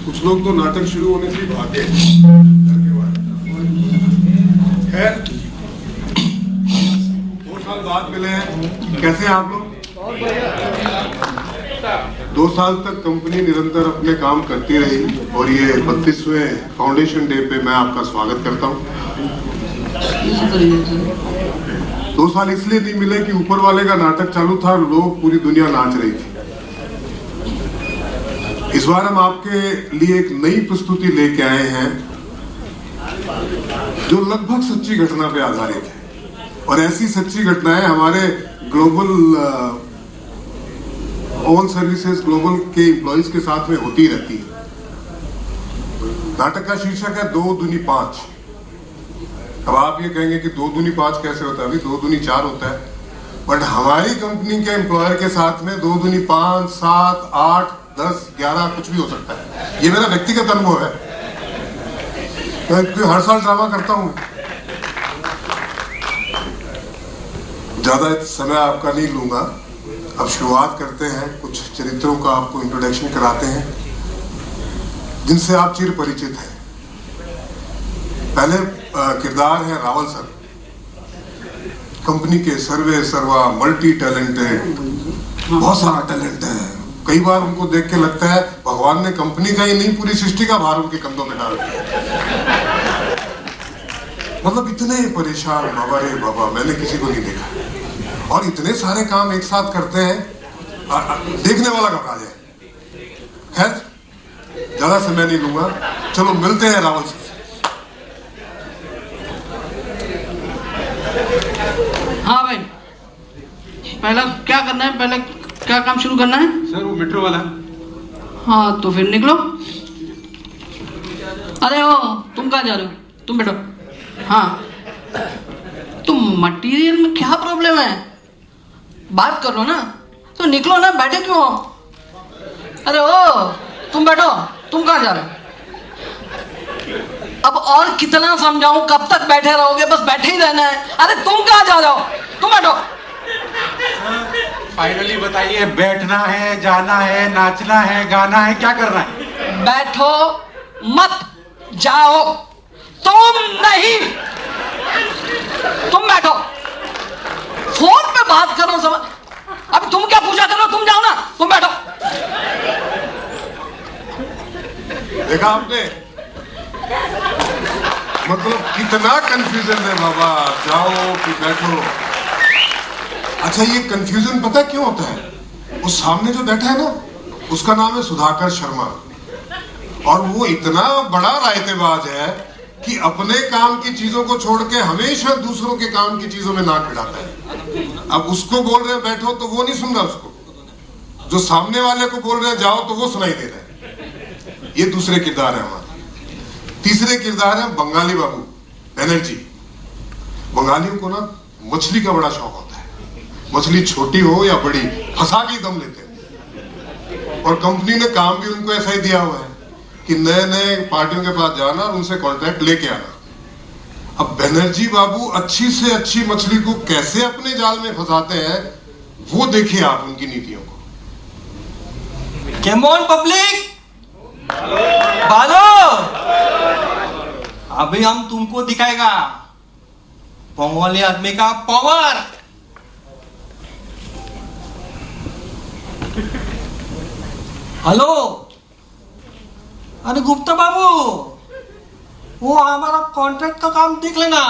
कुछ लोग तो नाटक शुरू होने से ही भागे। खैर 2 साल बाद मिले हैं, कैसे हैं आप लोग? 2 साल तक कंपनी निरंतर अपने काम करती रही और ये 32वें फाउंडेशन डे पे मैं आपका स्वागत करता हूँ। 2 साल इसलिए नहीं मिले कि ऊपर वाले का नाटक चालू था और लोग पूरी दुनिया नाच रही थी। इस बार हम आपके लिए एक नई प्रस्तुति लेके आए हैं जो लगभग सच्ची घटना पे आधारित है और ऐसी सच्ची घटनाएं हमारे ग्लोबल ऑल सर्विसेज ग्लोबल के एम्प्लॉइज के साथ में होती रहती है। नाटक का शीर्षक है 2 दूनी 5। अब आप ये कहेंगे कि 2 दूनी 5 कैसे होता है? अभी 2 दूनी 4 होता है, बट हमारी कंपनी के एम्प्लॉयर के साथ में 2 दूनी 5, 7, 8, 10, 11 कुछ भी हो सकता है। ये मेरा व्यक्तिगत अनुभव है क्योंकि हर साल ड्रामा करता हूं। ज्यादा समय आपका नहीं लूंगा, अब शुरुआत करते हैं। कुछ चरित्रों का आपको इंट्रोडक्शन कराते हैं जिनसे आप चिर परिचित हैं। पहले किरदार है रावल सर, कंपनी के सर्वे सर्वा मल्टी टैलेंटेड, बहुत सारा टैलेंट है। कई बार उनको देख के लगता है भगवान ने कंपनी का ही नहीं पूरी सृष्टि का भार उनके कंधों में डाल दिया। मतलब इतने परेशान, बाबा रे बाबा, मैंने किसी को नहीं देखा। और इतने सारे काम एक साथ करते हैं, देखने वाला घबरा जाए। खैर ज्यादा समय नहीं लूंगा, चलो मिलते हैं रावल से। हाँ भाई, पहला क्या करना है? पहले क्या काम शुरू करना है? सर वो मेट्रो वाला है। हाँ तो फिर निकलो। अरे ओ, तुम कहाँ जा रहे हो? तुम बैठो। हाँ, तुम मटेरियल में क्या प्रॉब्लम है? बात करो ना, तो निकलो ना, बैठे क्यों हो? अरे ओ, तुम बैठो। तुम कहाँ जा रहे हो? अब और कितना समझाऊं, कब तक बैठे रहोगे? बस बैठे ही रहना है। अरे तुम कहाँ जा रहे हो? तुम बैठो। फाइनली बताइए, बैठना है, जाना है, नाचना है, गाना है, क्या करना है? बैठो मत, जाओ। तुम नहीं, तुम बैठो। फोन पे बात करो समझ। अब तुम क्या पूछा करो? तुम जाओ ना, तुम बैठो। देखा आपने, मतलब कितना कंफ्यूजन है बाबा, जाओ कि बैठो। अच्छा ये कंफ्यूजन पता क्यों होता है? उस सामने जो बैठा है ना, उसका नाम है सुधाकर शर्मा और वो इतना बड़ा रायतेबाज है कि अपने काम की चीजों को छोड़ के हमेशा दूसरों के काम की चीजों में नाक भिड़ाता है। अब उसको बोल रहे हैं बैठो तो वो नहीं सुन रहा, उसको जो सामने वाले को बोल रहे हैं जाओ तो वो सुनाई दे रहा है। ये दूसरे किरदार है हमारे। तीसरे किरदार है बंगाली बाबू बनर्जी। बंगालियों को ना मछली का बड़ा शौक होता है, मछली छोटी हो या बड़ी फंसा के दम लेते हैं। और कंपनी ने काम भी उनको ऐसा ही दिया हुआ है कि नए नए पार्टियों के पास जाना और उनसे कॉन्ट्रैक्ट लेके आना। अब बनर्जी बाबू अच्छी से अच्छी मछली को कैसे अपने जाल में फंसाते हैं, वो देखिए आप उनकी नीतियों को। Come on पब्लिक, बालो, अभी हम तुमको दिखाएगा बंगाली आदमी का पावर। हेलो, अरे गुप्ता बाबू, वो हमारा कॉन्ट्रैक्ट का काम देख लेना।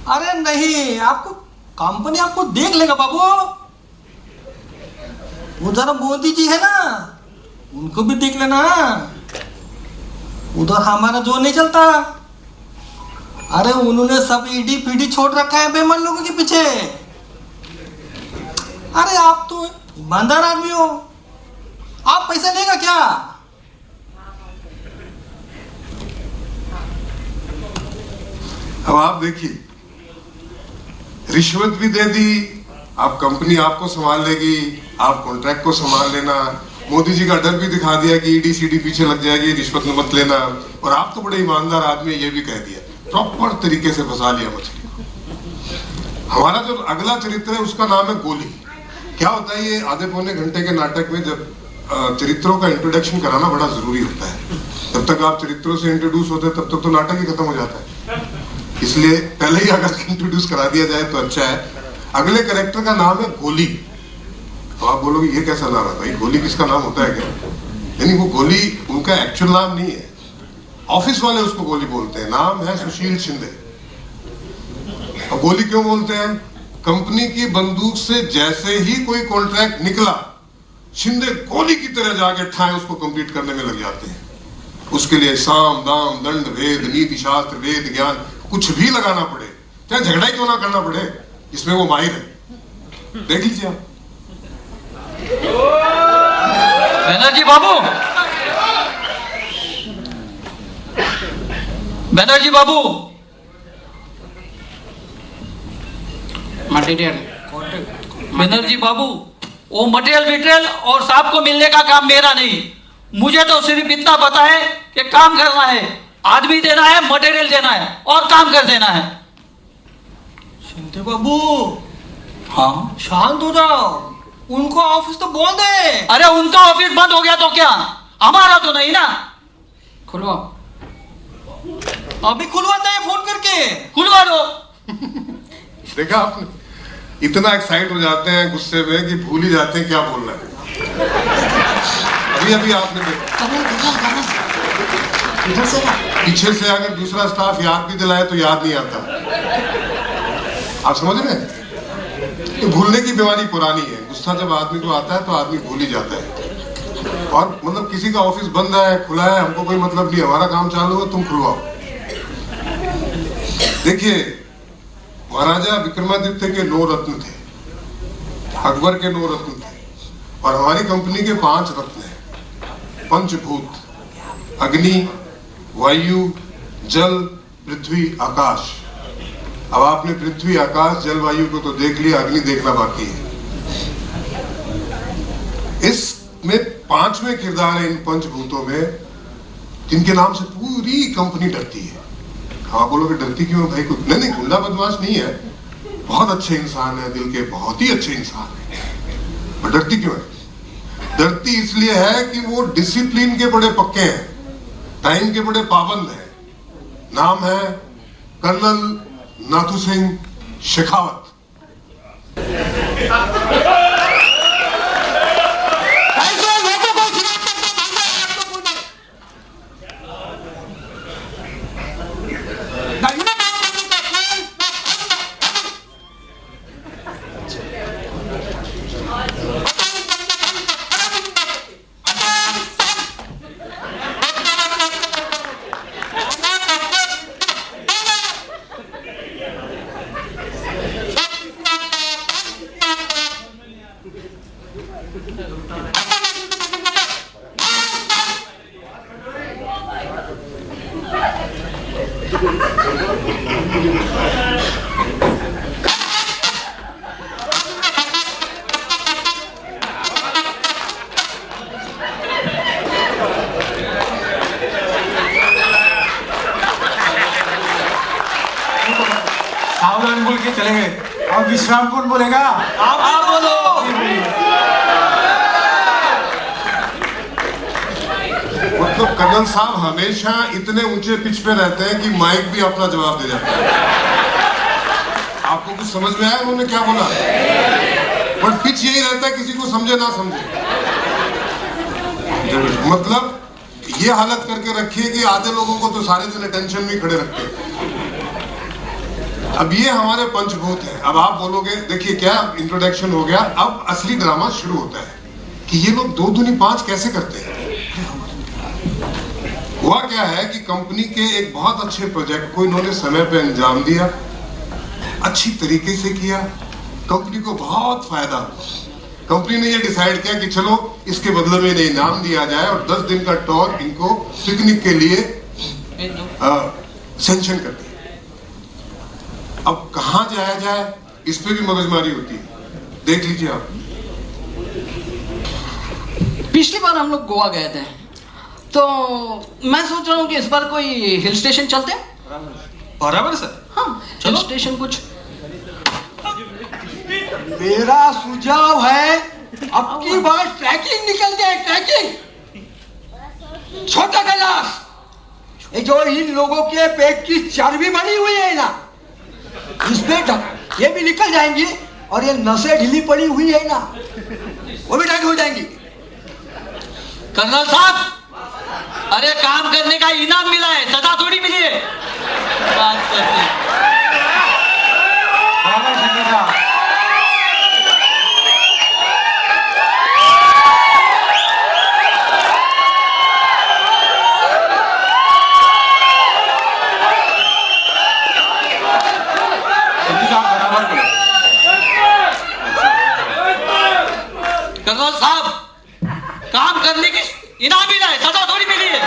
अरे नहीं, आपको कंपनी आपको देख लेगा बाबू। उधर मोदी जी है ना, उनको भी देख लेना। उधर हमारा जो नहीं चलता। अरे उन्होंने सब ईडी पीडी छोड़ रखा है बेईमान लोगों के पीछे। अरे आप तो ईमानदार आदमी हो, आप पैसा लेगा क्या? अब आप देखिए, रिश्वत भी दे दी, आप कंपनी आपको संभाल लेगी, आप कॉन्ट्रैक्ट को संभाल लेना। मोदी जी का डर भी दिखा दिया कि ईडी सीडी पीछे लग जाएगी, रिश्वत मत लेना। और आप तो बड़े ईमानदार आदमी, ये भी कह दिया, प्रॉपर तरीके से फंसा लिया मछली को। हमारा जो अगला चरित्र है उसका नाम है गोली। क्या होता है, ये आधे पौने घंटे के नाटक में जब चरित्रों का इंट्रोडक्शन कराना बड़ा जरूरी होता है। जब तक आप चरित्रों से इंट्रोड्यूस होते हैं तब तक तो नाटक ही खत्म हो जाता है। इसलिए पहले ही अगर इंट्रोड्यूस करा दिया जाए तो अच्छा है। अगले कैरेक्टर का नाम है गोली। तो आप बोलोगे ये कैसा नाम है भाई, गोली किसका नाम होता है क्या? यानी वो गोली उनका एक्चुअल नाम नहीं है, ऑफिस वाले उसको गोली बोलते हैं। नाम है सुशील शिंदे। अब गोली क्यों बोलते हैं? कंपनी की बंदूक से जैसे ही कोई कॉन्ट्रैक्ट निकला, शिंदे गोली की तरह जाके ठाए उसको कंप्लीट करने में लग जाते हैं। उसके लिए साम दाम दंड भेद नीति शास्त्र वेद ज्ञान कुछ भी लगाना पड़े, चाहे झगड़ा ही क्यों ना करना पड़े, इसमें वो माहिर है। देख लीजिए आप। बनर्जी बाबू, बनर्जी बाबू, मटेरियल बनर्जी बाबू, वो मटेरियल और सांप को मिलने का काम मेरा नहीं। मुझे तो सिर्फ इतना पता है कि काम करना है, आदमी देना है, मटेरियल देना है और काम कर देना है। शिंदे बाबू हाँ, शांत हो जाओ, उनको ऑफिस तो बोल दे। अरे उनका ऑफिस बंद हो गया तो क्या, हमारा तो नहीं ना। खुलवा, अभी खुलवाते हैं फोन करके। खुलवा दो। देखा आपने, इतना एक्साइट हो जाते हैं गुस्से में कि भूल ही जाते हैं क्या बोलना है। अभी अभी आपने देखा, इधर से ना। पीछे से अगर दूसरा स्टाफ याद भी दिलाए तो याद नहीं आता। आप समझ रहे हैं? तो भूलने की बीमारी पुरानी है। गुस्सा जब आदमी को आता है तो आदमी भूल ही जाता है। और मतलब किसी का ऑफिस बंद है खुला है हमको कोई मतलब नहीं, हमारा काम चालू है, तुम खुलवाओ। देखिए, महाराजा विक्रमादित्य के 9 रत्न थे, अकबर के 9 रत्न थे, और हमारी कंपनी के 5 रत्न हैं। पंचभूत, अग्नि, वायु, जल, पृथ्वी, आकाश। अब आपने पृथ्वी आकाश जल वायु को तो देख लिया, अग्नि देखना बाकी है। इसमें 5वें किरदार है इन पंचभूतों में, जिनके नाम से पूरी कंपनी डरती है। हाँ बोलोगे डरती क्यों है भाई? कुछ नहीं, गुंडा बदमाश नहीं है, बहुत अच्छे इंसान है, दिल के बहुत ही अच्छे इंसान है। पर डरती क्यों है? डरती इसलिए है कि वो डिसिप्लिन के बड़े पक्के हैं, टाइम के बड़े पाबंद हैं। नाम है कर्नल नाथू सिंह शेखावत। सावधान बोल के चले गए। अब विश्राम कौन बोलेगा? आप बोलो। मतलब कर्नल साहब हमेशा इतने ऊंचे पिच पे रहते हैं कि माइक भी अपना जवाब दे जाता है। आपको कुछ समझ में आया उन्होंने क्या बोला? पर पिच यही रहता है, किसी को समझे ना समझे। मतलब ये हालत करके रखिए कि आधे लोगों को तो सारे दिन अटेंशन में खड़े रखते हैं। अब ये हमारे पंचभूत हैं। अब आप बोलोगे, देखिए क्या इंट्रोडक्शन हो गया, अब असली ड्रामा शुरू होता है कि ये लोग 2 दूनी 5 कैसे करते हैं। हुआ क्या है कि कंपनी के एक बहुत अच्छे प्रोजेक्ट को इन्होंने समय पे अंजाम दिया, अच्छी तरीके से किया, कंपनी को बहुत फायदा हुआ। कंपनी ने ये डिसाइड किया कि चलो इसके बदले में इन्हें इनाम दिया जाए और 10 दिन का टूर इनको पिकनिक के लिए सेंक्शन कर दिया। अब कहां जाया जाए, इस पे भी मगजमारी होती है। देख लीजिए आप। पिछली बार हम लोग गोवा गए थे, तो मैं सोच रहा हूँ कि इस बार कोई हिल स्टेशन चलते हैं। बराबर सर। हाँ, हिल स्टेशन कुछ। मेरा सुझाव है अब की बार ट्रैकिंग निकल जाए। ट्रैकिंग छोटा कैलाश, ये जो इन लोगों के पेट की चर्बी बनी हुई है ना, इसमें ये भी निकल जाएंगी, और ये नसें ढीली पड़ी हुई है ना, वो भी टाइट हो जाएंगी। कर्नल साहब, अरे काम करने का इनाम मिला है, सजा थोड़ी मिली है। बात करते हैं। बराबर शिंदे साहब। शिंदे साहब बराबर करो। कर्नल साहब, काम करने की इनाम मिला है, सजा थोड़ी मिली है।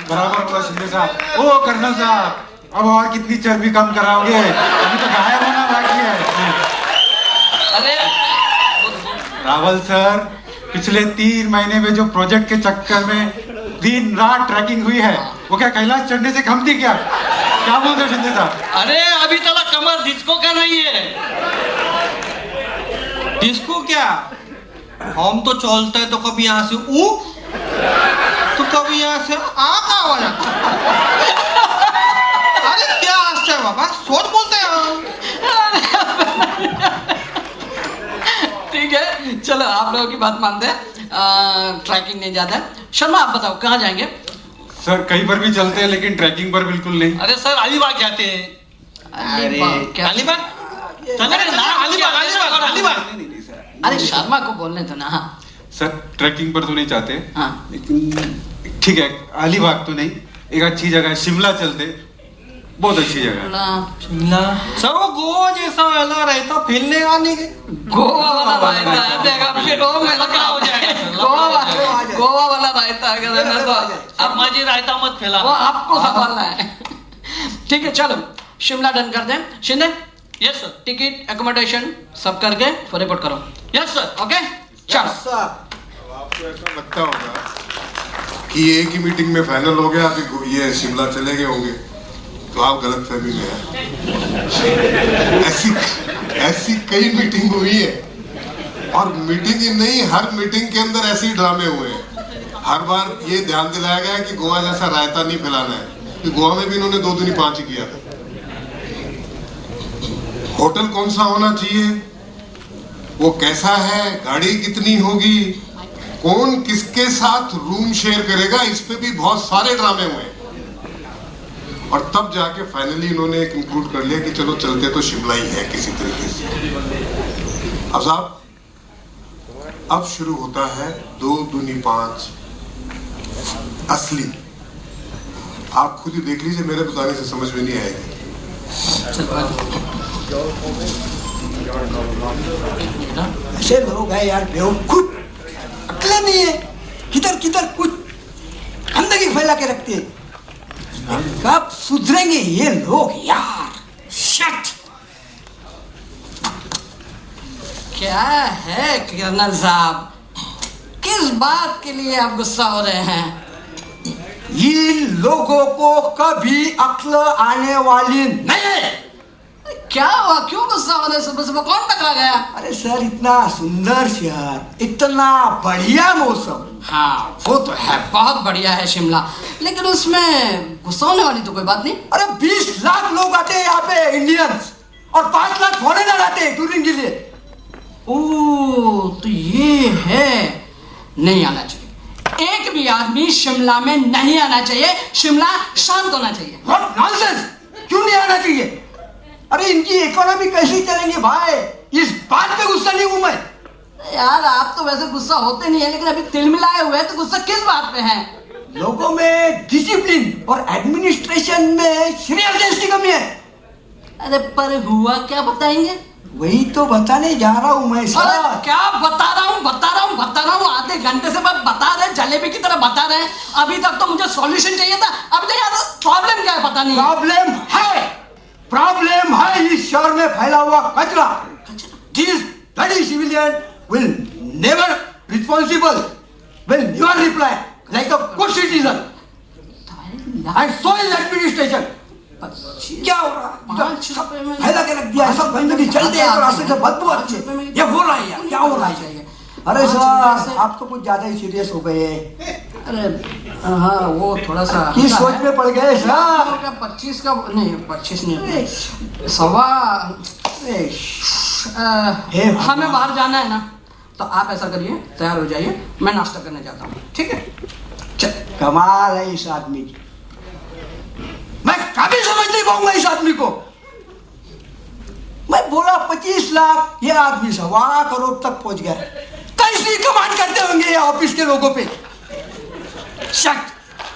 बराबर बोला शिंदे साहब। ओ कर्नल साहब, अब और कितनी चर्बी कम कराओगे? अभी तो गायब होना बाकी है। अरे रावल सर, पिछले 3 महीने में जो प्रोजेक्ट के चक्कर में दिन रात ट्रैकिंग हुई है, वो क्या कैलाश चढ़ने से कम थी क्या? क्या बोलते हो शिंदे साहब? अरे अभी तक कमर डिस्को का नहीं है। डिस्को क्या? हम तो चलते हैं तो कभी यहाँ से ऊ, तो कभी यहाँ से आ वाला। अरे क्या आश्चर्य बाबा, सोच बोलते हैं हम। ठीक है, चलो आप लोगों की बात मानते हैं, ट्रैकिंग नहीं जाता है। शर्मा आप बताओ कहाँ जाएंगे? सर कहीं पर भी चलते हैं, लेकिन ट्रैकिंग पर बिल्कुल नहीं। अरे सर अलीबाग जाते हैं। क्या? अलीबाग चले ना, अलीबाग। अरे शर्मा को बोलने दो ना। हाँ सर ट्रैकिंग पर तो नहीं चाहते, हाँ लेकिन ठीक है, अलीबाग तो नहीं, एक अच्छी जगह है, शिमला चलते, बहुत अच्छी जगह है। शिमला सर वो गोवा जैसा वाला रहता, फैलने आने के गोवा वाला रायता है, देखा फिर वो में लगा हो जाएगा सर, गोवा वाला रायता अगर है ना तो अब मजी रायता मत फैला। वो आपको संभालना है। ठीक है चलो शिमला डन कर दें। Shinde yes sir, ticket accommodation सब करके फिर रिपोर्ट करो। Yes sir. ओके चलो। आपको ऐसा लगता होगा कि एक ही मीटिंग में फाइनल हो गया, अभी ये शिमला चले गए होंगे, तो आप गलत फहमी में हैं। ऐसी कई मीटिंग हुई है, और मीटिंग ही नहीं, हर मीटिंग के अंदर ऐसे ही ड्रामे हुए हैं। हर बार ये ध्यान दिलाया गया कि गोवा जैसा रायता नहीं फैलाना है, कि गोवा में भी इन्होंने 2 दूनी 5 ही किया था। होटल कौन सा होना चाहिए, वो कैसा है, गाड़ी कितनी होगी, कौन किसके साथ रूम शेयर करेगा, इस पे भी बहुत सारे ड्रामे हुए। और तब जाके फाइनली इन्होंने कंक्लूड कर लिया कि चलो चलते तो शिमला ही है किसी तरीके से। अब साहब, अब शुरू होता है 2 दूनी 5 असली। आप खुद ही देख लीजिए, मेरे बताने से समझ में नहीं आएगी। ऐसे लोग हैं यार बेवकूफ, अकल नहीं है, किधर किधर कुछ गंदगी फैला के रखते हैं। कब सुधरेंगे ये लोग यार? शट। क्या है कर्नल साहब, किस बात के लिए आप गुस्सा हो रहे हैं? इन लोगों को कभी अक्ल आने वाली नहीं है। क्या हुआ, क्यों गुस्सा हो रहे? सुबह सुबह कौन टकरा गया? अरे सर, इतना सुंदर शहर, इतना बढ़िया मौसम। हाँ वो तो है, बहुत बढ़िया है शिमला, लेकिन उसमें गुस्सा होने वाली तो कोई बात नहीं। अरे 20 लाख लोग आते हैं यहाँ पे इंडियंस, और 5 लाख फॉरेनर आते हैं टूरिंग के लिए। ओह तो ये है, नहीं आना चाहिए। एक भी आदमी शिमला में नहीं आना चाहिए, शिमला शांत होना चाहिए। What nonsense! क्यों नहीं आना चाहिए? अरे इनकी इकोनॉमी कैसी चलेंगी भाई, इस बात पे गुस्सा नहीं हूं मैं। यार आप तो वैसे गुस्सा होते नहीं है, लेकिन अभी तिल मिलाए हुए हैं, तो गुस्सा किस बात पे है? लोगों में डिसिप्लिन और एडमिनिस्ट्रेशन में सीरियसनेस की कमी है। अरे पर हुआ क्या बताएंगे? वही तो बताने जा रहा हूं मैं अरे सर। क्या बता रहा हूँ, आधे घंटे से मैं बता रहे, जलेबी की तरह बता रहे हैं। अभी तक तो मुझे सॉल्यूशन चाहिए था, अब तो यार प्रॉब्लम क्या है पता नहीं। प्रॉब्लम है इस शहर में फैला हुआ कचरा। These bloody civilian will never responsible, will never reply like a good citizen. And so is administration. क्या हो रहा है? फैला के रख दिया, सब गंदगी चलते हैं, रास्ते से बदबू आती है। ये हो रहा है यार, क्या हो रहा है? अरे हाँ, चिंता सर से- आप तो कुछ ज्यादा ही सीरियस हो गए। अरे हाँ वो थोड़ा सा किस हल्का सोच है। में पड़ गए सर? आपको क्या 25 का नहीं 25 नहीं सवा हे हमें बाहर जाना है ना, तो आप ऐसा करिए तैयार हो जाइए, मैं नाश्ता करने जाता हूँ, ठीक है? चल। कमाल है इस आदमी की, मैं कभी समझ नहीं पाऊंगा इस आदमी को। मैं बोला 25 लाख, ये आदमी 1.25 करोड़ तक पहुंच गया। कैसी कमांड करते होंगे ये ऑफिस के लोगों पे। शट,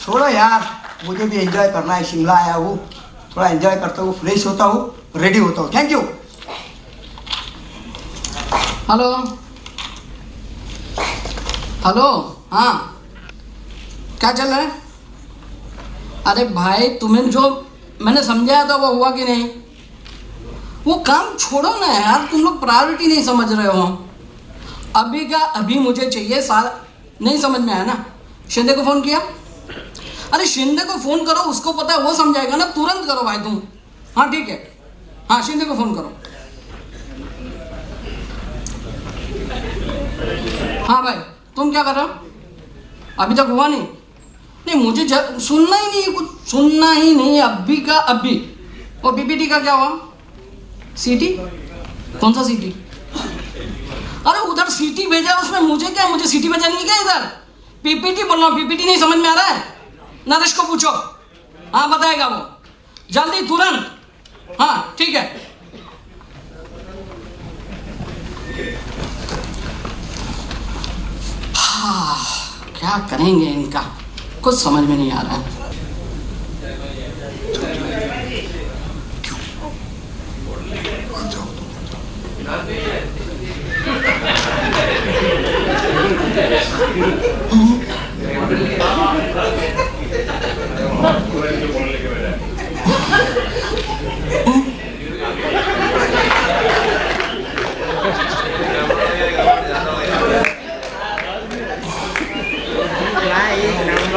छोड़ो यार, मुझे भी एंजॉय करना है, शिमला आया हूँ, थोड़ा एंजॉय करता हूँ, फ्रेश होता हूँ, रेडी होता हूँ। Thank you. हेलो हेलो, हाँ क्या चल रहा है? अरे भाई तुम्हें जो मैंने समझाया था वो हुआ कि नहीं? वो काम छोड़ो ना यार, तुम लोग प्रायोरिटी नहीं समझ रहे हो। अभी का अभी मुझे चाहिए, सारा नहीं समझ में आया ना? शिंदे को फोन किया? अरे शिंदे को फोन करो, उसको पता है, वो समझाएगा ना, तुरंत करो भाई तुम। हाँ ठीक है, हाँ शिंदे को फोन करो। हाँ भाई तुम क्या कर रहे हो? अभी तक हुआ नहीं? नहीं मुझे सुनना ही नहीं है, कुछ सुनना ही नहीं है, अभी का अभी। और पीपीटी का क्या हुआ? सीटी? कौन सा सीटी? अरे उधर सीटी भेजा, उसमें मुझे क्या, मुझे सीटी भेजा नहीं क्या इधर? पीपीटी बोल रहा हूँ, पीपीटी नहीं समझ में आ रहा है? नरेश को पूछो, हाँ बताएगा वो, जल्दी तुरंत। हाँ ठीक है। हाँ क्या करेंगे इनका, कुछ समझ में नहीं आ रहा है।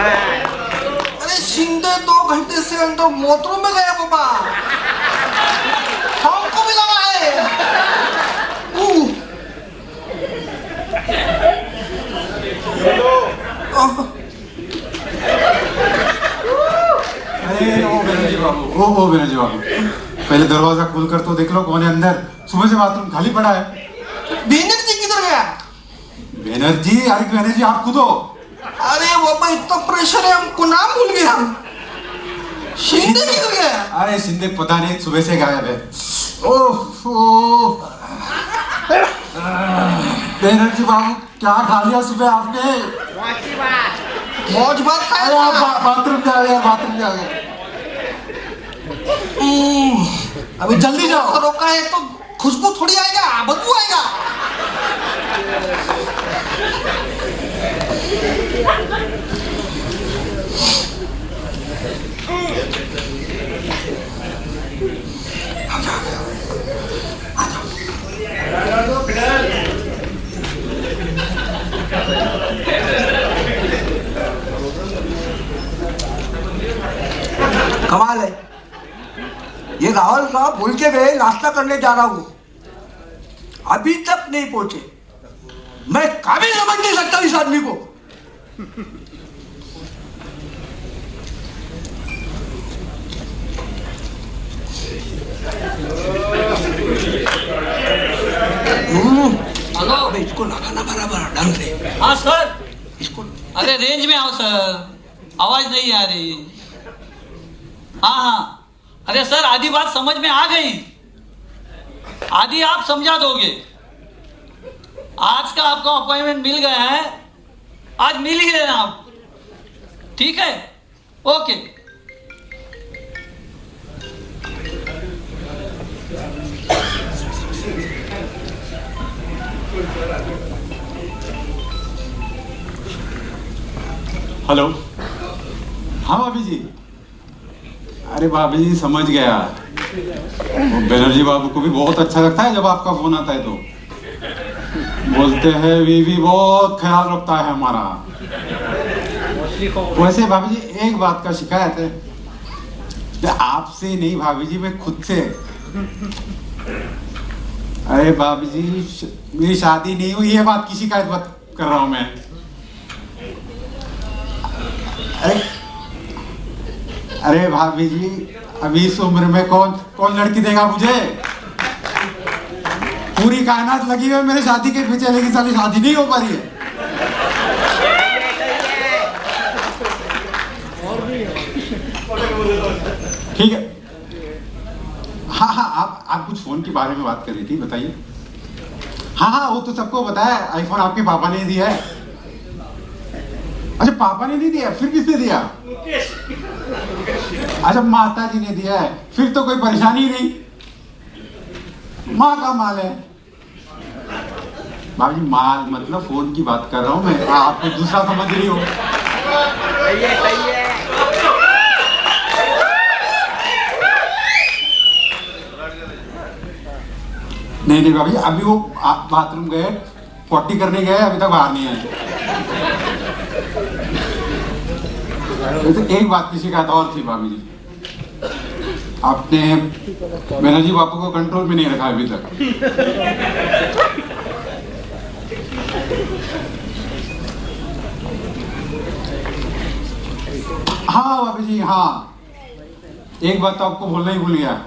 अरे शिंदे 2 घंटे से अंदर मोटरों में गया बाबा, हमको भी लगा है। अरे ओ बनर्जी बाबू, ओ बनर्जी बाबू, पहले दरवाजा खोलकर तो देख लो कौन है अंदर। सुबह से बाथरूम खाली पड़ा है। बैनर्जी किधर गया? बनर्जी, अरे बनर्जी आप खुद हो। अरे बाबा इतना प्रेशर है, हमको नाम भूल गया। शिंदे किधर गया? अरे शिंदे पता नहीं, सुबह से गायब है। ओह बनर्जी बाबू, क्या खा लिया सुबह आपने? मौज बात खाया अरे आप था। बाथरूम जा गए, बाथरूम जा गए। अभी जल्दी जाओ, रोका है तो खुशबू थोड़ी आएगा, बदबू आएगा। कमाल है, ये राहुल साहब भूल के गए नाश्ता करने जा रहा हूं, अभी तक नहीं पहुंचे। मैं कभी समझ नहीं सकता इस आदमी को। हेलो, अबे इसको लगाना बराबर ढंग से, हाँ सर। इसको। अरे रेंज में आओ सर, आवाज नहीं आ रही। हाँ हाँ, अरे सर आधी बात समझ में आ गई, आधी आप समझा दोगे। आज का आपका अपॉइंटमेंट मिल गया है, आज मिल ही लेना आप, ठीक है? ओके। हेलो, हाँ भाभी जी। अरे भाभी जी समझ गया, वो बनर्जी बाबू को भी बहुत अच्छा लगता है जब आपका फोन आता है तो बोलते हैं वीवी बहुत ख्याल रखता है हमारा। वैसे भाभी जी एक बात का शिकायत है, आपसे नहीं भाभी जी, मैं खुद से। अरे अरे भाभी जी मेरी शादी नहीं हुई, ये बात की शिकायत बात कर रहा हूं मैं। अरे भाभी जी अभी इस उम्र में कौन कौन लड़की देगा मुझे? पूरी कायनात लगी हुई है मेरी शादी के पीछे, लेकिन साली शादी नहीं हो पा रही है। ठीक है, हाँ आप कुछ फोन के बारे में बात कर रही थी, बताइए। हाँ वो तो सबको पता है, आईफोन आपके पापा ने दिया है। अच्छा पापा ने नहीं दिया, फिर किसने दिया? अच्छा माता जी ने दिया है, फिर तो कोई परेशानी नहीं, माँ का माल है। भाभी माल मतलब फोन की बात कर रहा हूं मैं, आप कुछ दूसरा समझ रही हो। नहीं भाभी, अभी वो बाथरूम गए, पॉटी करने गए, अभी तक बाहर नहीं आए। तो एक बात की शिकायत और थी भाभी जी, आपने बनर्जी बापू को कंट्रोल में नहीं रखा अभी तक। हाँ भाभी जी हाँ, एक बात तो आपको बोलना ही भूल गया,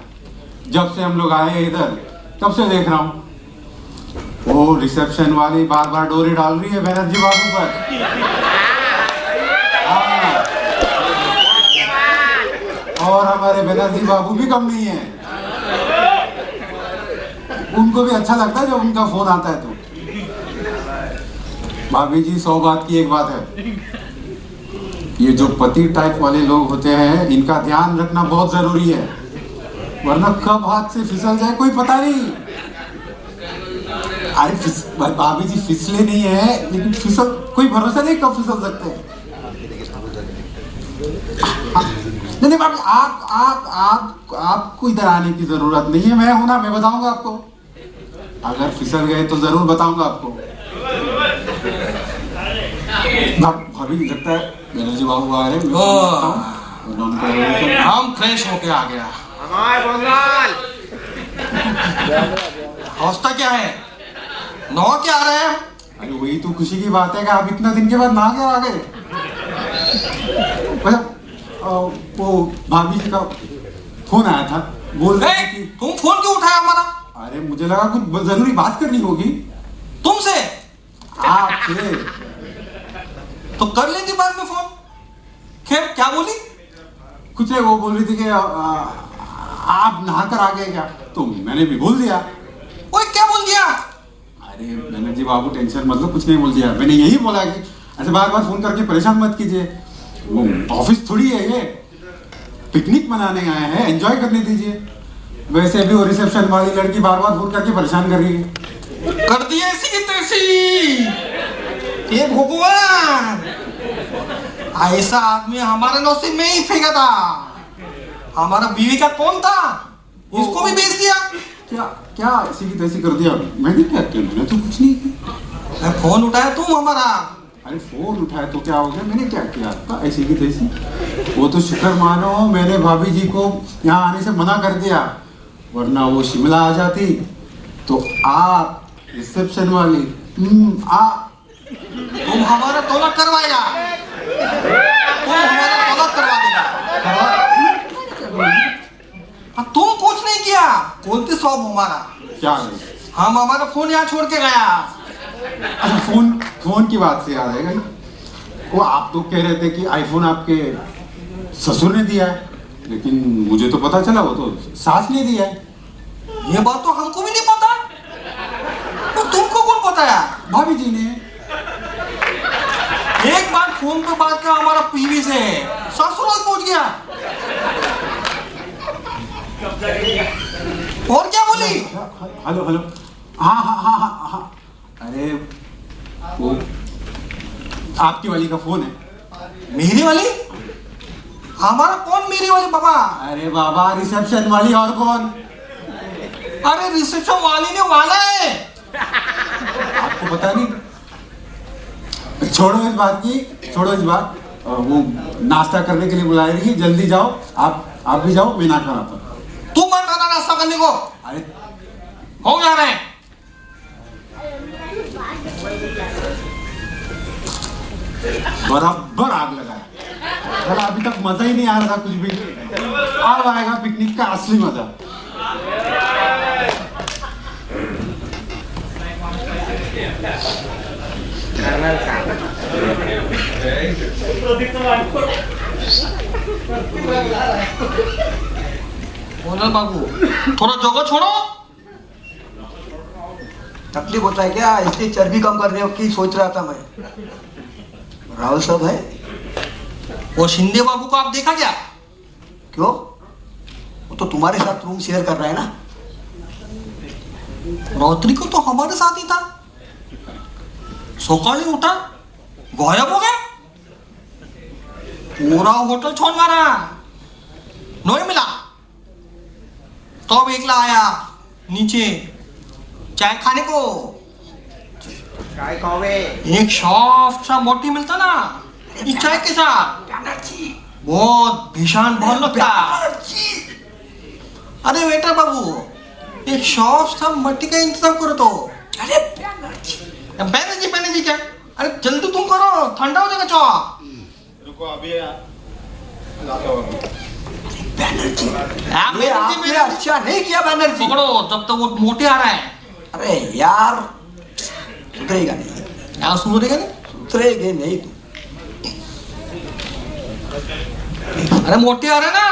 जब से हम लोग आए इधर तब से देख रहा हूँ वो रिसेप्शन वाली बार बार डोरी डाल रही है बनर्जी बाबू पर। हाँ। और हमारे बनर्जी बाबू भी कम नहीं है, उनको भी अच्छा लगता है जब उनका फोन आता है तो। भाभी जी 100 बात की एक बात है, ये जो पति टाइप वाले लोग होते हैं इनका ध्यान रखना बहुत जरूरी है, वरना कब हाथ से फिसल जाए कोई पता नहीं। अरे भाभी जी फिसले नहीं है, लेकिन फिसल कोई भरोसा नहीं कब फिसल सकते हैं। नहीं भाभी आपको इधर आने की जरूरत नहीं है, मैं हूं ना, मैं बताऊंगा आपको। अगर फिसल गए तो जरूर बताऊंगा आपको। भाभी लगता है बनर्जी बाबू आ रहे हैं, हम फ्रेश होके आ गया। अवस्था क्या है, नौ क्या आ रहे हैं? अरे वही तो खुशी की बात है कि आप इतना दिन के बाद नहा के आ गए। वो भाभी जी का फोन आया था, बोल रहे थे कि तुम फोन क्यों उठाया हमारा? अरे मुझे लगा कुछ जरूरी बात करनी होगी तुमसे। आपसे। तो कर लेती बाद में फोन। खैर क्या बोली? कुछ है, वो बोल रही थी कि आप नहाकर आ गए क्या, तो मैंने भी बोल दिया। ओए क्या बोल दिया? अरे बनर्जी बाबू टेंशन मतलब कुछ नहीं बोल दिया, मैंने यही बोला कि ऐसे बार बार फोन करके परेशान मत कीजिए, वो ऑफिस थोड़ी है, ये पिकनिक मनाने आए हैं, एंजॉय करने दीजिए। वैसे भी वो रिसेप्शन वाली लड़की बार बार फोन करके परेशान कर रही है। कर दिए ऐसी की तैसी। हे भगवान, ऐसा आदमी हमारे नसीब में ही फेंका था। हमारा बीवी का कौन था, इसको भी बेच दिया। क्या क्या ऐसी की तैसी कर दिया? मैंने क्या किया? मैंने तो कुछ नहीं किया। फोन उठाया तुम हमारा। अरे फोन उठाया तो क्या हो गया, मैंने क्या किया आपका ऐसी की तैसी? वो तो शुक्र मानो मैंने भाभी जी को यहाँ आने से मना कर दिया, वरना वो शिमला आ जाती तो आप रिसेप्शन वाली तुम हमारा तलाक करवाएगा, तुम हमारा तलाक करवा देगा। तुम कुछ नहीं किया, बोलते सब हमारा। क्या हम हमारा फोन यहाँ छोड़ के गया। अच्छा फोन की बात से याद है, वो आप तो कह रहे थे कि आईफोन आपके ससुर ने दिया है, लेकिन मुझे तो पता चला वो तो सास ने दिया है। ये बात तो हमको भी नहीं पता, तो तुमको कौन बताया? भाभी जी ने। एक बार फोन पे बात किया हमारा पीवी से, ससुराल पहुंच गया। और क्या बोली? हेलो हाँ, अरे वो आपकी वाली का फोन है। मेरी वाली? हमारा कौन मेरी वाली बाबा? अरे बाबा रिसेप्शन वाली, और कौन? अरे रिसेप्शन वाली ने वाला है। आपको पता नहीं? छोड़ो इस बात की, छोड़ो इस बात। वो नाश्ता करने के लिए बुला रही है, जल्दी जाओ। आप भी जाओ, मैं ना खाना था। तू मत आना नाश्ता करने को। अरे हो जा रहे हैं। बराबर आग लगाया। अरे अभी तक मजा ही नहीं आ रहा था कुछ भी, अब आएगा पिकनिक का असली मजा। ओनर बाबू थोड़ा जगह छोड़ो। तकलीफ होता है क्या? इसलिए चर्बी कम करने की सोच रहा था मैं। राहुल साहब है? वो शिंदे बाबू को आप देखा क्या? क्यों? वो तो तुम्हारे साथ रूम शेयर कर रहा है ना। रात्रि को तो हमारे साथ ही था, सकाळी उठा गायब हो गया, पूरा होटल छोड़ मारा, नहीं मिला। तब एकला आया नीचे चाय खाने को। काय खावे? एक सॉफ्ट सा मोटी मिलता ना इस चाय के साथ, बहुत भीषण बहुत लगता। अरे बेटा बाबू, एक सॉफ्ट सा मट्टी का इंतजाम करो तो। अरे बैनर्जी क्या? अरे जल्दी तुम करो, ठंडा हो जाएगा चाय। रुको अभी लाता हूँ। बैनर्जी, हाँ, ये आपने अच्छा नहीं किया बैनर्जी। पकड़ो जब तक वो मोटे आ रहा है। अरे यार, सुधरेगा नहीं, यार सुधरेगा नहीं, सुधरेगे नहीं तुम। अरे मोटे आ रहा है ना।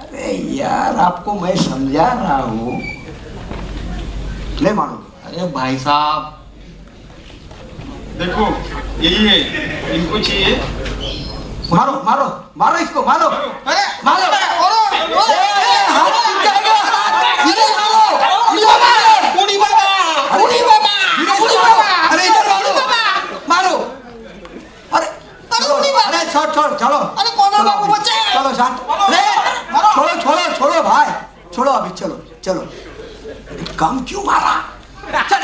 अरे यार, आपको मैं समझा रहा हूँ, नहीं मानोगे। अरे भाई साहब, देखो यही है, इनको चाहिए। मारो मारो मारो इसको, मारो। अरे मारो। हाथ टूट जाएगा। इधर मारो, इधर मारो। उड़ी बाबा, उड़ी बाबा, उड़ी बाबा। अरे इधर मारो, मारो। अरे चलो, अरे छोड़ छोड़, चलो। अरे कौन है बाबू बच्चे? चलो शांत। अरे छोड़ो छोड़ो छोड़ो भाई, छोड़ो अभी, चलो चलो। काम क्यों मारा? चल।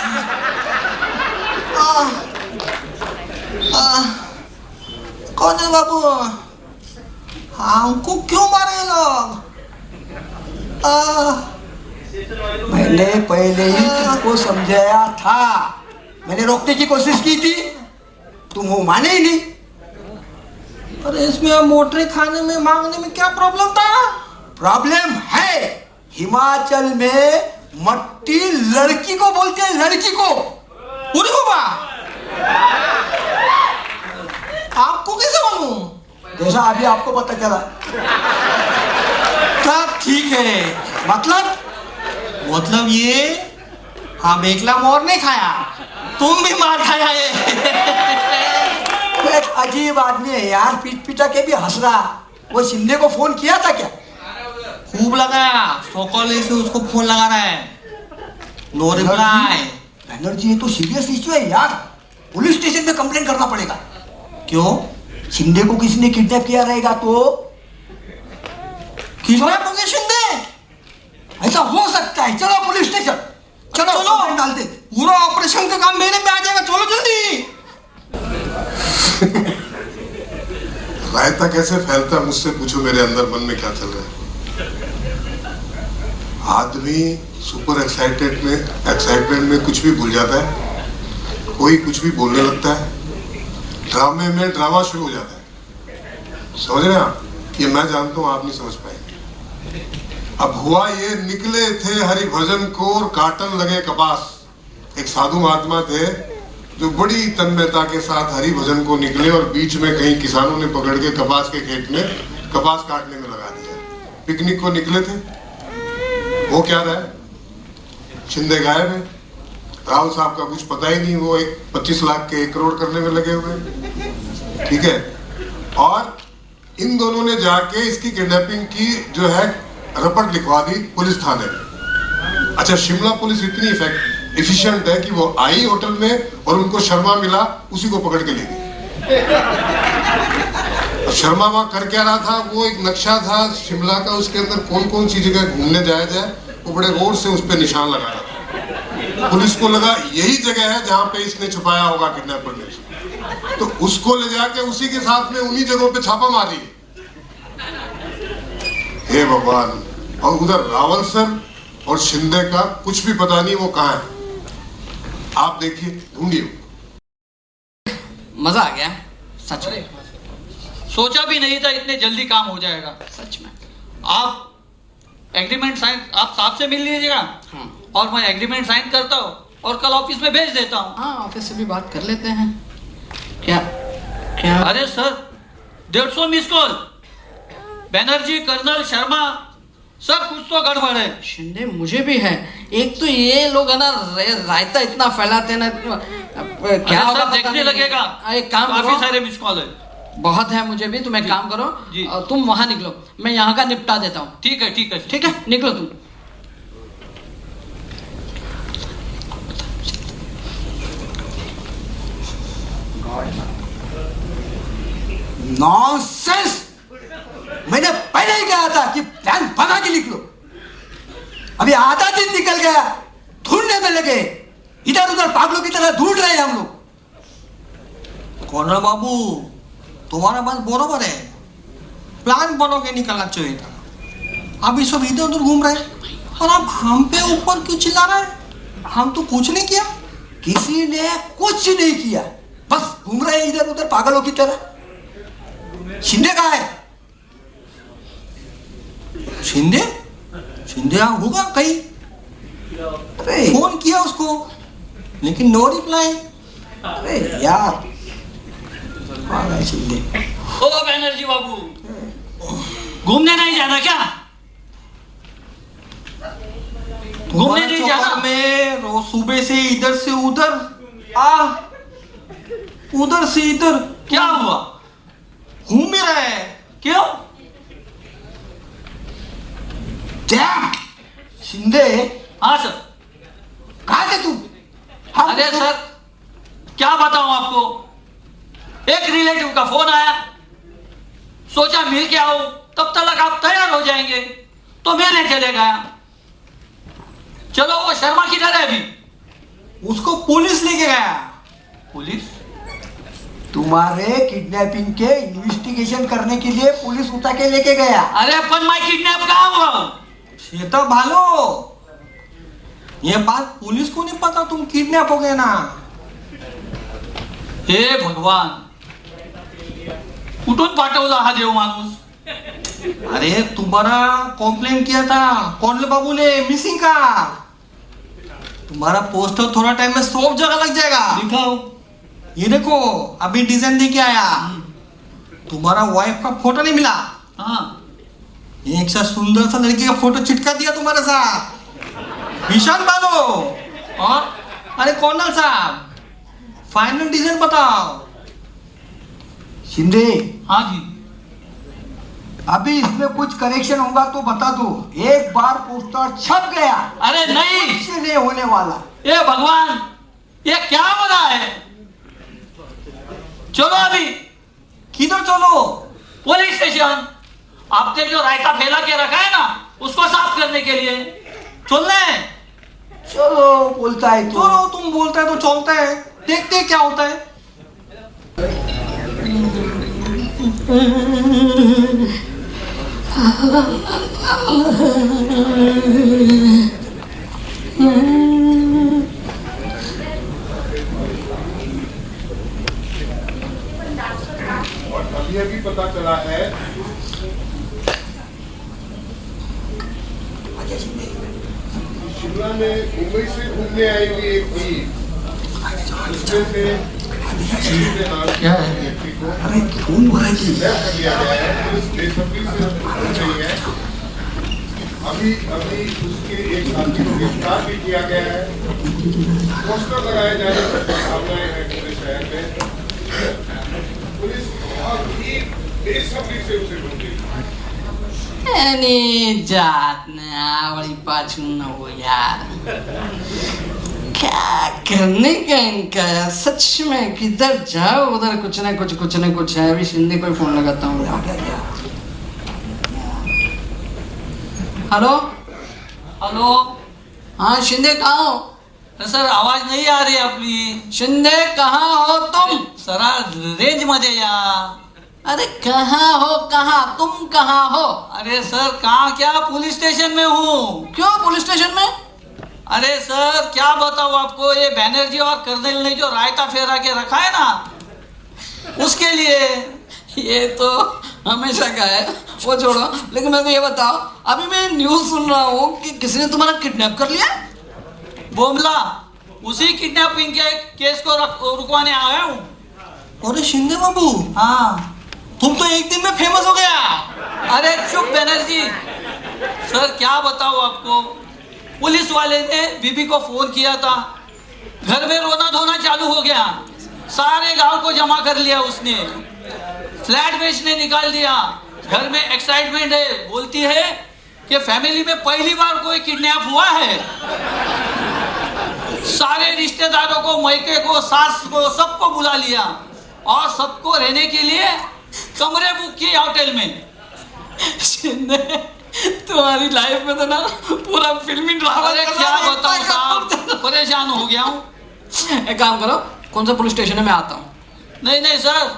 कौन है बाबू? हमको क्यों मारे ये लोग? मैंने पहले ही तुमको समझाया था, मैंने रोकने की कोशिश की थी, तुम वो माने ही नहीं। अरे इसमें मोटरे खाने में मांगने में क्या प्रॉब्लम था? प्रॉब्लम है, हिमाचल में मट्टी लड़की को बोलते हैं, लड़की को। उड़ी बाबा, आपको कैसे मालूम? जैसा अभी आपको पता चला। सब ठीक है। मतलब ये हम एकला मोर नहीं खाया, तुम भी मार खाया है। एक अजीब आदमी है यार, पीट पिटा के भी हंस रहा। वो शिंदे को फोन किया था क्या? खूब लगाया, सकाले से उसको फोन लगा रहा है, नो रिप्लाई। बैनर्जी, ये तो सीरियस इश्यू है यार, पुलिस स्टेशन में कंप्लेन करना पड़ेगा। क्यों? शिंदे को किसी ने किडनैप किया रहेगा तो? किडनैप हो गया शिंदे? ऐसा हो सकता है। चलो पुलिस स्टेशन, चलो चलो। कंप्लेंट डालते। पूरा ऑपरेशन का काम मेरे पे आ जाएगा, चलो जल्दी। रायता कैसे फैलता है मुझसे पूछो, मेरे अंदर मन में क्या चल रहा है। आदमी सुपर एक्साइटमेंट में कुछ भी भूल जाता है, कोई कुछ भी बोलने लगता है, ड्रामे में ड्रामा शुरू हो जाता है। समझ रहे हैं आप? ये मैं जानता हूं, आप नहीं समझ पाएंगे। अब हुआ ये, निकले थे हरिभजन को और काटन लगे कपास। एक साधु महात्मा थे जो बड़ी तन्मयता के साथ हरिभजन को निकले और बीच में कहीं किसानों ने पकड़ के कपास के खेत में कपास काटने में लगा दिया। पिकनिक को निकले थे, वो क्या रहा है, शिंदे गायब है। राहुल साहब का कुछ पता ही नहीं, वो एक 25 लाख के 1 करोड़ करने में लगे हुए, ठीक है। और इन दोनों ने जाके इसकी किडनैपिंग की जो है रिपोर्ट लिखवा दी पुलिस थाने में। अच्छा, शिमला पुलिस इतनी एफिशिएंट है कि वो आई होटल में और उनको शर्मा मिला, उसी को पकड़ के ले गई। अब शर्मा वहां कर क्या रहा था, वो एक नक्शा था शिमला का, उसके अंदर कौन कौन सी जगह घूमने जाया जाए, वो बड़े गौर से उस पर निशान लगा रहा था। पुलिस को लगा यही जगह है जहां पे इसने छुपाया होगा किडनैपर ने, तो उसको ले जाके उसी के साथ में उन्हीं जगहों पे छापा मारी। हे भगवान। और उधर रावल सर और शिंदे का कुछ भी पता नहीं वो कहाँ है। आप देखिए, ढूंढिए। मजा आ गया सच में। सोचा भी नहीं था इतने जल्दी काम हो जाएगा। सच में। आप एग्रीमेंट साइन आप साहब से मिल लीजिएगा हाँ और मैं एग्रीमेंट साइन करता हूँ और कल ऑफिस में भेज देता हूँ। हाँ, ऑफिस से भी बात कर लेते हैं। क्या क्या? अरे sir 150 miss call, Banerjee, colonel, Sharma, sir कुछ तो गड़बड़ है। शिंदे मुझे भी है। एक तो ये लोग है ना रायता इतना फैलाते हैं ना, क्या अरे होगा सर पता देखने नहीं। लगेगा, एक काम काफी करो, सारे मिस कॉल है। बहुत है मुझे भी। तुम एक जी, काम करो, जी। तुम वहां निकलो, मैं यहाँ का निपटा देता हूँ। ठीक है ठीक है ठीक है, निकलो तुम। नॉनसेंस! मैंने पहले ही कहा था कि प्लान बना के निकलो। अभी आधा दिन निकल गया, ढूंढने में लगे, इधर उधर पागलों की तरह ढूंढ रहे हैं हम लोग। कर्नल बाबू, तुम्हारा बात बरोबर है, प्लान बनो के निकलना चाहिए था। अब ये सब इधर उधर घूम रहे हैं और आप हम पे ऊपर क्यों चिल्ला रहे हैं? हम तो कुछ नहीं किया। किसी ने कुछ नहीं किया, बस घूम रहे हैं इधर उधर पागलों की तरह। शिंदे कहाँ है? शिंदे शिंदे यहाँ होगा कहीं, अरे फोन किया उसको लेकिन नो रिप्लाई। अरे यार, कहाँ है शिंदे? ओ बैनर्जी बाबू, घूमने नहीं जाना क्या? घूमने नहीं जाना? चक्कर में रोज सुबह से इधर से उधर उधर से इधर क्या हुआ? घूम ही रहे हैं। क्यों? डैम! शिंदे, हाँ सर। कहाँ थे तुम? अरे सर क्या बताऊं आपको, एक रिलेटिव का फोन आया, सोचा मिल के आओ, तब तक आप तैयार हो जाएंगे, तो मैंने चले गया। चलो वो शर्मा किधर है अभी? उसको पुलिस लेके गया। पुलिस? तुम्हारे किडनैपिंग के इन्वेस्टिगेशन करने के लिए पुलिस उठा के लेके गया। अरे पर मैं किडनैप कहाँ हुआ? श्वेता भालो, ये बात पुलिस को नहीं पता तुम किडनैप हो गए ना। हे भगवान, कुठून पाठवला हा देव माणूस? अरे तुम्हारा कंप्लेन किया था कर्नल बाबू ने मिसिंग का। तुम्हारा पोस्टर थोड़ा टाइम में सब जगह लग जाएगा। दिखाओ। ये देखो अभी डिजाइन दे के आया। तुम्हारा वाइफ का फोटो नहीं मिला, हाँ एक सा सुंदर सा लड़की का फोटो चिटका दिया तुम्हारे साथ। विशाल बालो और अरे कर्नल साहब, फाइनल डिजाइन बताओ। शिंदे, हाँ जी। अभी इसमें कुछ करेक्शन होगा तो बता दो। एक बार पोस्टर छप गया, अरे नहीं, कुछ नहीं होने वाला। ये भगवान, ये क्या हो रहा है? चलो अभी किधर चलो? Police station. आपने जो रायता फैला के रखा है ना, उसको साफ करने के लिए चलना है? चलो बोलता है तो। चलो तुम बोलते है तो चलते है, देखते हैं क्या होता है। और अभी अभी पता चला है शिमला में मुंबई से घूमने आई हुई एक थी, उसमें से क्या है? व्यक्ति को अरे खून भरा की किडनैप कर लिया गया है। पुलिस बेसब्री से ढूंढ रही है। अभी अभी उसके एक साथी को गिरफ्तार भी किया गया है। पोस्टर लगाए जाने की संभावनाएं हैं पूरे शहर में। पुलिस बहुत ही बेसब्री से उसे ढूंढ रही है। एनी जात ने आवड़ी पाछू न हो यार, क्या करने का इनका यार, सच में किधर जाओ उधर कुछ न कुछ है। अभी शिंदे को फोन लगाता हूँ। Hello hello. हाँ शिंदे कहाँ हो? सर आवाज नहीं आ रही आपली। शिंदे कहाँ हो तुम? सरा रेंज मध्ये या। अरे कहाँ हो, कहाँ तुम कहाँ हो? अरे सर कहाँ क्या, पुलिस स्टेशन में हूँ। क्यों पुलिस स्टेशन में? अरे सर क्या बताऊँ आपको, ये बैनर्जी और कर्नल ने जो रायता फेरा के रखा है ना, उसके लिए। ये तो हमेशा का है, वो छोड़ो। लेकिन मेरे को ये बताओ, अभी मैं न्यूज़ सुन रहा हूँ कि किसी ने तुम्हारा किडनैप कर लिया। बोमला, उसी किडनैपिंग के केस को रुकवाने आया हूँ। अरे शिंदे बाबू, हाँ। तुम तो एक दिन में फेमस हो गया। अरे चुप बनर्जी, सर क्या बताऊँ आपको, पुलिस वाले ने बीबी को फोन किया था, घर में रोना धोना चालू हो गया, सारे गांव को जमा कर लिया उसने, फ्लैट बेचने निकाल दिया, घर में एक्साइटमेंट है, बोलती है कि फैमिली में पहली बार कोई किडनैप हुआ है। सारे रिश्तेदारों को, मायके को, सास को, सबको बुला लिया और सबको रहने के लिए कमरे बुक किए होटल में। शिंदे, तुम्हारी लाइफ में तो ना पूरा फिल्मी ड्रामा। अरे क्या बताऊं साहब, परेशान हो गया हूँ। एक काम करो, कौन सा पुलिस स्टेशन है, मैं आता हूँ। नहीं नहीं सर,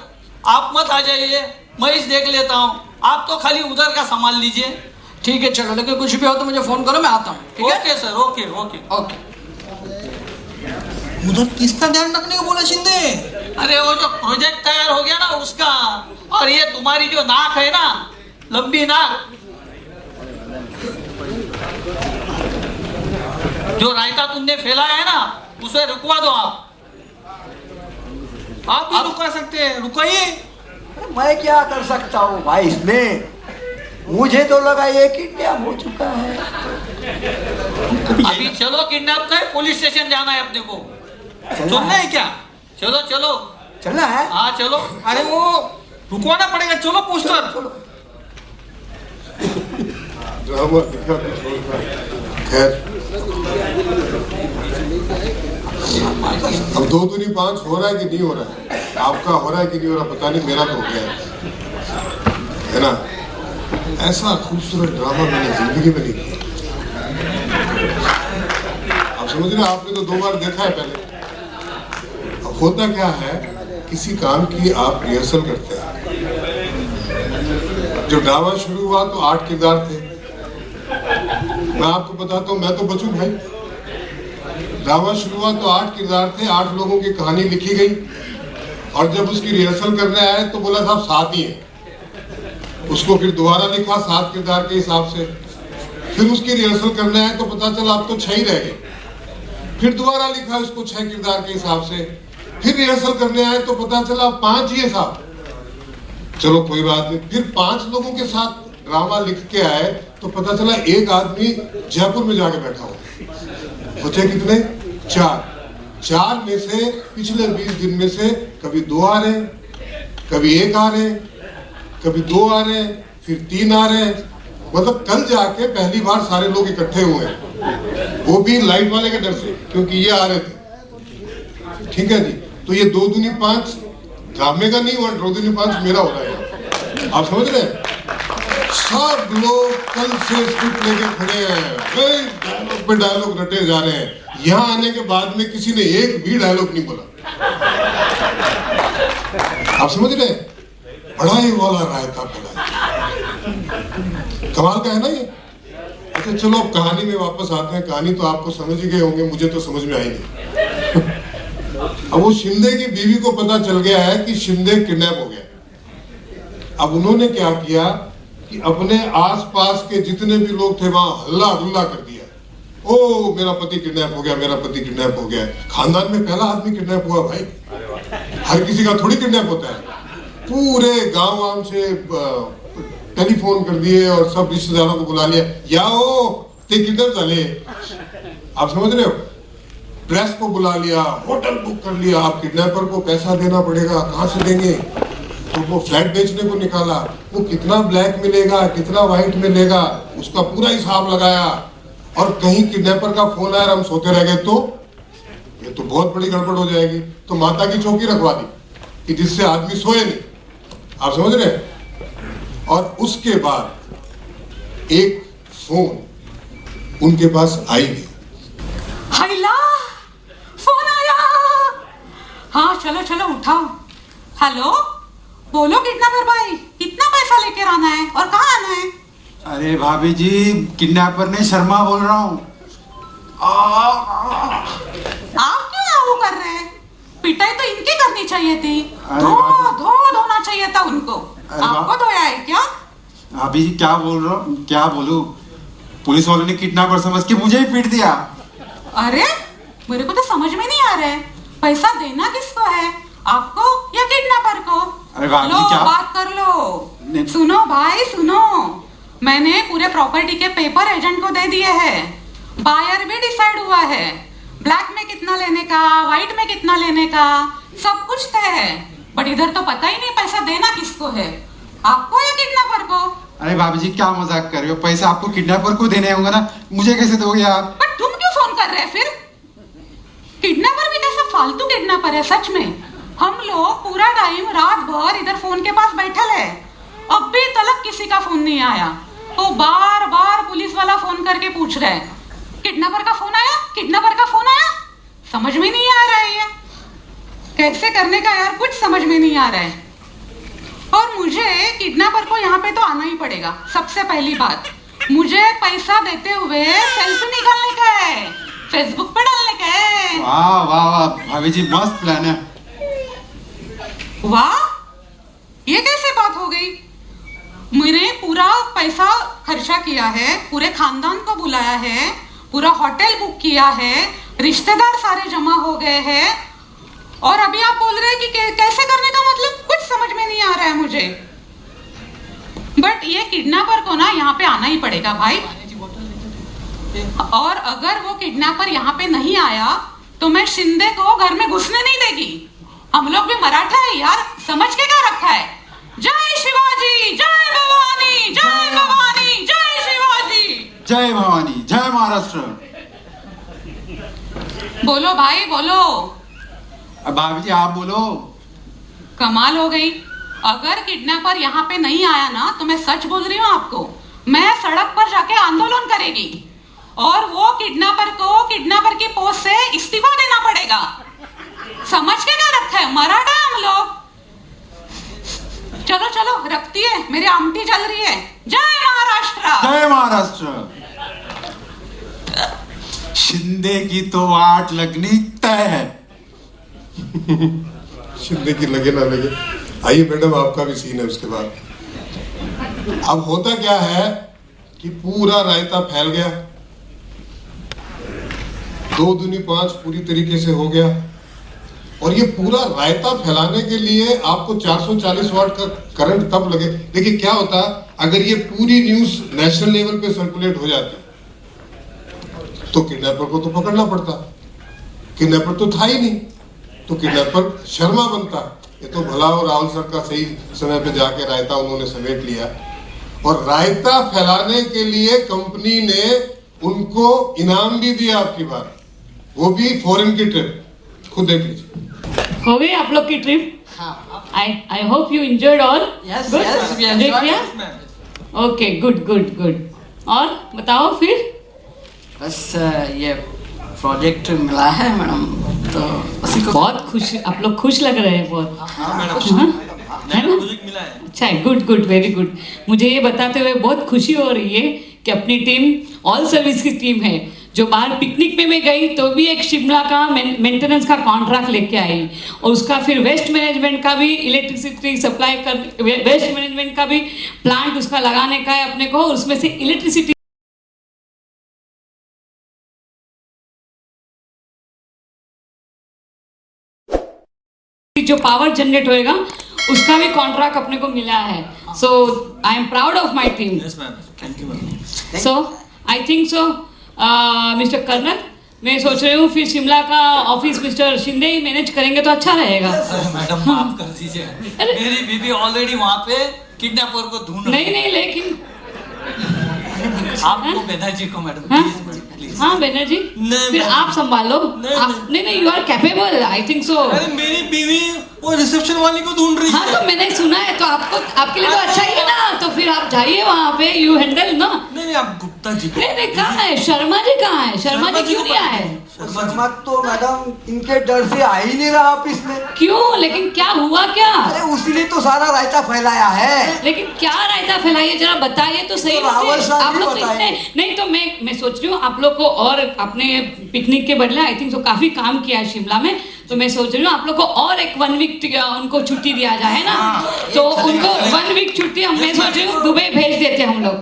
आप मत आ जाइए, मैं इस देख लेता हूँ, आप तो खाली उधर का संभाल लीजिए। ठीक है चलो, लेकिन कुछ भी हो तो मुझे फोन करो, मैं आता हूँ। ठीक है? Okay sir, okay okay okay. उधर किसका ध्यान रखने को बोला शिंदे? अरे वो जो प्रोजेक्ट तैयार हो गया ना उसका, और ये तुम्हारी जो नाक है ना, लंबी नाक, जो रायता तुमने फैलाया है ना, उसे रुकवा दो आप भी रुका सकते हैं, रुकाइए। मैं क्या कर सकता हूँ भाई इसमें? मुझे तो लगा ये किडनैप हो चुका है। अभी चलो, किडनैप का पुलिस स्टेशन जाना है अपने को। चलना है क्या? चलो चलो, चलना है? हाँ चलो। अरे वो रुकवाना पड़ेगा, चलो पोस्टर। ड्रामा दिखा तो छोड़ता। खैर, अब 2 दूनी 5 हो रहा है कि नहीं हो रहा है? आपका हो रहा है कि नहीं हो रहा पता नहीं, मेरा तो हो गया है ना। ऐसा खूबसूरत ड्रामा मैंने जिंदगी में नहीं किया। आप समझ रहे, आपने तो 2 बार देखा है पहले। अब होता क्या है, किसी काम की आप रिहर्सल करते हैं। जब ड्रामा शुरू हुआ तो 8 किरदार थे। मैं आपको बताता हूँ, मैं तो बचूं भाई। ड्रामा शुरू हुआ तो 8 किरदार थे, 8 लोगों की कहानी लिखी गई, और जब उसकी रिहर्सल करने आए तो बोला साहब 7 ही है। उसको फिर दोबारा लिखा 7 किरदार के हिसाब से, फिर उसकी रिहर्सल करने आए तो पता चला अब तो 6 ही रह गए। फिर दोबारा लिखा उसको 6 किरदार के हिसाब से, फिर रिहर्सल करने आए तो पता चला 5 ही है साहब। चलो कोई बात नहीं, फिर 5 लोगों के साथ ड्रामा लिख के आए तो पता चला एक आदमी जयपुर में जाके बैठा हुआ। बचे कितने? 4 में से पिछले 20 दिन में से कभी 2 आ रहे, कभी 1 आ रहे, कभी 2 आ रहे, फिर 3 आ रहे। मतलब कल जाके पहली बार सारे लोग इकट्ठे हुए हैं, वो भी लाइट वाले के डर से, क्योंकि ये आ रहे थे। ठीक है जी, तो ये 2 दूनी 5 ड्रामे का नहीं हुआ, 2 दूनी 5 मेरा हो रहा है। आप समझ रहे हैं? सब लोग कल से स्क्रिप्ट लेके खड़े हैं, डायलॉग पे डायलॉग रटे जा रहे हैं। यहाँ आने के बाद में किसी ने एक भी डायलॉग नहीं बोला। आप समझ रहे हैं? पढ़ाई वाला रायता पढ़ाई, कमाल का है ना ये। अच्छा चलो, अब कहानी में वापस आते हैं। कहानी तो आपको समझ ही गए होंगे, मुझे तो समझ में आई नहीं। अब वो शिंदे की बीवी को पता चल गया है कि शिंदे किडनैप हो गया। अब उन्होंने क्या किया कि अपने आसपास के जितने भी लोग थे वहां हल्ला गुल्ला कर दिया। ओ मेरा पति किडनैप हो गया, मेरा पति किडनैप हो गया। खानदान में पहला आदमी किडनैप हुआ भाई, हर किसी का थोड़ी किडनैप होता है। पूरे गांव आम से टेलीफोन कर दिए और सब रिश्तेदारों को बुला लिया, याओ ते किडनैप झाले। आप समझ रहे हो? प्रेस को बुला लिया, होटल बुक कर लिया। आप किडनैपर को पैसा देना पड़ेगा, कहाँ से देंगे? तो वो फ्लैट बेचने को निकाला, वो कितना ब्लैक मिलेगा, कितना व्हाइट मिलेगा, उसका पूरा हिसाब लगाया। और कहीं किडनैपर का फोन आया और हम सोते रह गए तो ये तो बहुत बड़ी गड़बड़ हो जाएगी। तो माता की चौकी रखवा दी कि जिससे आदमी सोए नहीं। आप समझ रहे हैं? और उसके बाद एक फोन उनके पास आई गई। हाइला, फोन आया। हाँ चलो चलो उठाओ। हेलो, बोलो किडनैपर भाई, कितना पैसा लेकर आना है और कहाँ आना है? अरे भाभी जी, किडनैपर नहीं, शर्मा बोल रहा हूँ। आप क्यों आओ कर रहे हैं? पिटाई तो इनकी करनी चाहिए थी। अरे धो बाप रे। धो धोना चाहिए था उनको। अरे आपको बाप। धोया है क्या? भाभी जी क्या बोल रहा हूँ, क्या बोलूं? पुलिस वालों ने किडनैपर समझ के मुझे ही पीट दिया। अरे मेरे को तो समझ में नहीं आ रहा है, पैसा देना किसको है, आपको या किडनैपर को? अरे बाप लो जी, क्या- बात कर लो। नहीं। सुनो भाई सुनो, मैंने पूरे प्रॉपर्टी के पेपर एजेंट को दे दिए हैं। बायर भी डिसाइड हुआ है, ब्लैक में कितना लेने का, व्हाइट में कितना लेने का, सब कुछ तय है। बट इधर तो पता ही नहीं पैसा देना किसको है, आपको या किडनैपर को? अरे भाभी जी क्या मजाक कर रहे हो? पैसा आपको किडनैपर को देने होंगे ना, मुझे कैसे दोगे आप? बट तुम क्यों फोन कर रहे हैं फिर? किडनैपर भी कैसा फालतू किडनैपर है सच में। हम लोग पूरा टाइम रात भर इधर फोन के पास बैठल है, अब भी तलक किसी का फोन नहीं आया। तो बार बार पुलिस वाला फोन करके पूछ रहा है, किडनैपर का फोन आया, किडनैपर का फोन आया। समझ में नहीं आ रहा है ये कैसे करने का यार, कुछ समझ में नहीं आ रहा है। और मुझे किडनैपर को यहाँ पे तो आना ही पड़ेगा। सबसे पहली बात, मुझे पैसा देते हुए सेल्फी निकालने का है, फेसबुक पे डालने का है। वाह वाह वाह भाभी जी, मस्त प्लान है। वाह, ये कैसे बात हो गई? मैंने पूरा पैसा खर्चा किया है, पूरे खानदान को बुलाया है, पूरा होटल बुक किया है, रिश्तेदार सारे जमा हो गए हैं, और अभी आप बोल रहे हैं कि कैसे करने का मतलब, कुछ समझ में नहीं आ रहा है मुझे। बट ये किडनैपर को ना यहाँ पे आना ही पड़ेगा भाई। और अगर वो किडनैपर यहाँ पे नहीं आया तो मैं शिंदे को घर में घुसने नहीं देगी। हम लोग भी मराठा है यार, समझ के क्या रखा है। जय शिवाजी, जय भवानी, जय भवानी, जय शिवाजी। जय भवानी, जय महाराष्ट्र। बोलो भाई बोलो। अब भाभी जी आप बोलो। कमाल हो गई। अगर किडनैपर यहाँ पे नहीं आया ना तो मैं सच बोल रही हूँ आपको, मैं सड़क पर जाके आंदोलन करेगी और वो किडनैपर को किडनैपर की पोस्ट से इस्तीफा देना पड़ेगा। समझ के क्या रखा है, मराठा है हम लोग। चलो चलो रखती है, मेरी आमटी चल रही है। जय महाराष्ट्र। जय महाराष्ट्र। शिंदे की तो वाट लगनी तय है। शिंदे की लगे ना लगे। आइए मैडम, आपका भी सीन है उसके बाद। अब होता क्या है कि पूरा रायता फैल गया, 2 दूनी 5 पूरी तरीके से हो गया। और ये पूरा रायता फैलाने के लिए आपको 440 वाट का करंट तब लगे। देखिए क्या होता, अगर ये पूरी न्यूज नेशनल लेवल पे सर्कुलेट हो जाती तो किडनैपर को तो पकड़ना पड़ता। किडनैपर तो था ही नहीं, तो किडनैपर शर्मा बनता। ये तो भला और राहुल सर का सही समय पे जाके रायता उन्होंने समेट लिया। और रायता फैलाने के लिए कंपनी ने उनको इनाम भी दिया आपकी बार, वो भी फॉरेन की ट्रिप। खुद देख लीजिए। हो गई आप लोग की trip? I hope you enjoyed all. Yes, yes, we enjoyed it. Okay, good good good. और बताओ फिर। बस ये प्रोजेक्ट मिला है मैडम, तो उसी को बहुत खुश, आप लोग खुश लग रहे हैं बहुत। हाँ मैडम, हाँ? है ना? प्रोजेक्ट मिला है। अच्छा है, गुड गुड, वेरी गुड। मुझे ये बताते हुए बहुत खुशी हो रही है कि अपनी टीम ऑल सर्विस की टीम है, जो बाहर पिकनिक में मैं गई तो भी एक शिमला का मेंटेनेंस का कॉन्ट्रैक्ट लेके आई, और उसका फिर वेस्ट मैनेजमेंट का भी, इलेक्ट्रिसिटी सप्लाई कर, वेस्ट मैनेजमेंट का भी प्लांट उसका लगाने का है अपने को। उसमें से इलेक्ट्रिसिटी जो पावर जनरेट होएगा उसका भी कॉन्ट्रैक्ट अपने को मिला है। So I am proud of my team. Yes ma'am, thank you ma'am. So I think so mister colonel, मैं सोच रही हूँ फिर शिमला का ऑफिस मिस्टर शिंदे ही मैनेज करेंगे तो अच्छा रहेगा। मैडम माफ कर दीजिए, मेरी बीबी ऑलरेडी वहाँ पे किडनैपर को ढूंढ रही नहीं नहीं, लेकिन है। आपको बनर्जी को मैडम हाँ? प्लीज। हाँ बनर्जी, नहीं, फिर मैं- आप संभालो। नहीं, नहीं नहीं, you are capable, I think so. अरे मेरी बीवी वो रिसेप्शन वाली को ढूंढ रही हाँ है। तो मैंने सुना है, तो आपको, आपके लिए तो अच्छा ही है ना, तो फिर आप जाइए वहाँ पे, यू हैंडल ना। नहीं नहीं, आप गुप्ता जी को। नहीं नहीं, कहाँ है शर्मा जी? कहाँ है शर्मा जी? क्यों नहीं आए? शर्मा तो मैडम इनके डर से आ ही नहीं रहा ऑफिस में। क्यों? लेकिन क्या हुआ क्या? अरे उसीलिए तो सारा रायता फैलाया है। लेकिन क्या रायता फैलाइए, जरा बताइए तो सही तो रावल मुझे। साहब आप ही लोग बताएंगे। नहीं तो मैं सोच रही हूँ आप लोग को, और अपने पिकनिक के बदले आई थिंक तो काफी काम किया है शिमला में, तो मैं सोच रही हूँ आप लोग को और एक 1 वीक उनको छुट्टी दिया जाए, है ना? तो उनको 1 वीक छुट्टी मैं सोच रही हूँ दुबई भेज देते हम लोग।